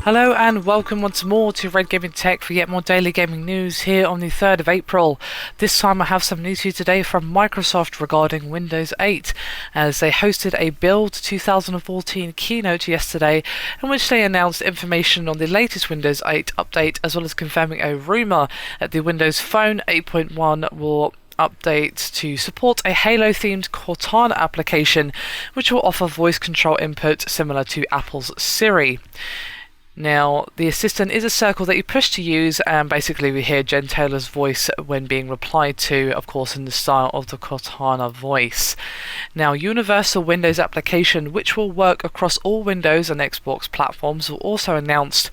Hello and welcome once more to Red Gaming Tech for yet more daily gaming news here on the 3rd of April. This time I have some news for you today from Microsoft regarding Windows 8, as they hosted a Build 2014 keynote yesterday in which they announced information on the latest Windows 8 update, as well as confirming a rumour that the Windows Phone 8.1 will update to support a Halo-themed Cortana application, which will offer voice control input similar to Apple's Siri. Now, the assistant is a circle that you push to use, and basically we hear Jen Taylor's voice when being replied to, of course in the style of the Cortana voice. Now, Universal Windows application, which will work across all Windows and Xbox platforms, will also announced,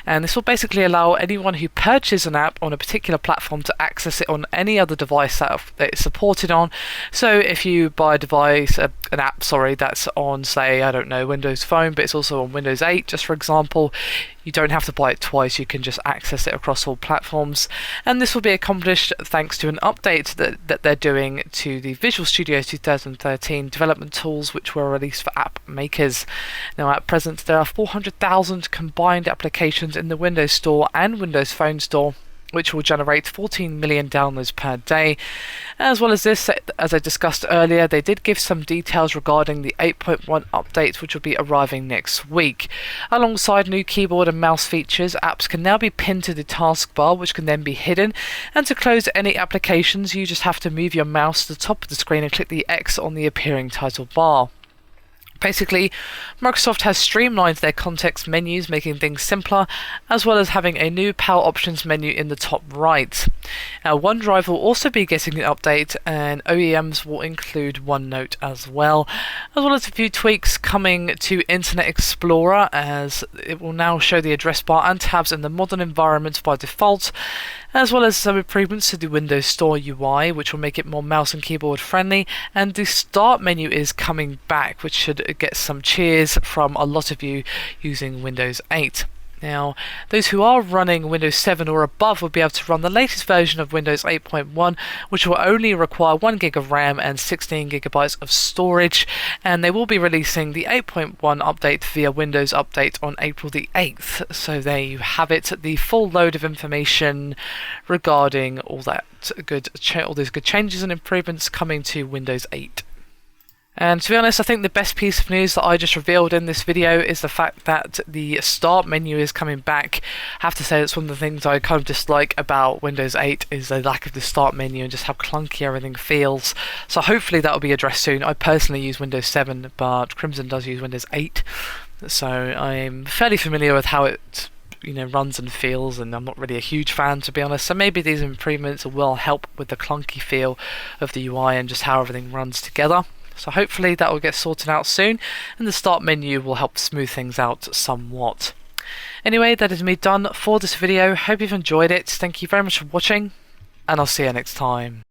and this will basically allow anyone who purchases an app on a particular platform to access it on any other device that it's supported on. So if you buy a device, an app, that's on, say, I don't know, Windows Phone, but it's also on Windows 8, just for example, you don't have to buy it twice, you can just access it across all platforms. And this will be accomplished thanks to an update that they're doing to the Visual Studio 2013 development tools, which were released for app makers. Now, at present, there are 400,000 combined applications in the Windows Store and Windows Phone Store, which will generate 14 million downloads per day. As well as this, as I discussed earlier, they did give some details regarding the 8.1 update, which will be arriving next week. Alongside new keyboard and mouse features, apps can now be pinned to the taskbar, which can then be hidden. And to close any applications, you just have to move your mouse to the top of the screen and click the X on the appearing title bar. Basically, Microsoft has streamlined their context menus, making things simpler, as well as having a new Power Options menu in the top right. Now, OneDrive will also be getting an update, and OEMs will include OneNote as well as a few tweaks coming to Internet Explorer, as it will now show the address bar and tabs in the modern environment by default, as well as some improvements to the Windows Store UI, which will make it more mouse and keyboard friendly, and the Start menu is coming back, which should get some cheers from a lot of you using Windows 8. Now, those who are running Windows 7 or above will be able to run the latest version of Windows 8.1, which will only require 1 gig of RAM and 16 gigabytes of storage, and they will be releasing the 8.1 update via Windows Update on April the 8th. So there you have it, the full load of information regarding all those good changes and improvements coming to Windows 8. And to be honest, I think the best piece of news that I just revealed in this video is the fact that the Start menu is coming back. I have to say that's one of the things I kind of dislike about Windows 8 is the lack of the Start menu and just how clunky everything feels. So hopefully that will be addressed soon. I personally use Windows 7, but Crimson does use Windows 8. So I'm fairly familiar with how it runs and feels, and I'm not really a huge fan, to be honest. So maybe these improvements will help with the clunky feel of the UI and just how everything runs together. So hopefully that will get sorted out soon, and the Start menu will help smooth things out somewhat. Anyway, that is me done for this video. Hope you've enjoyed it. Thank you very much for watching, and I'll see you next time.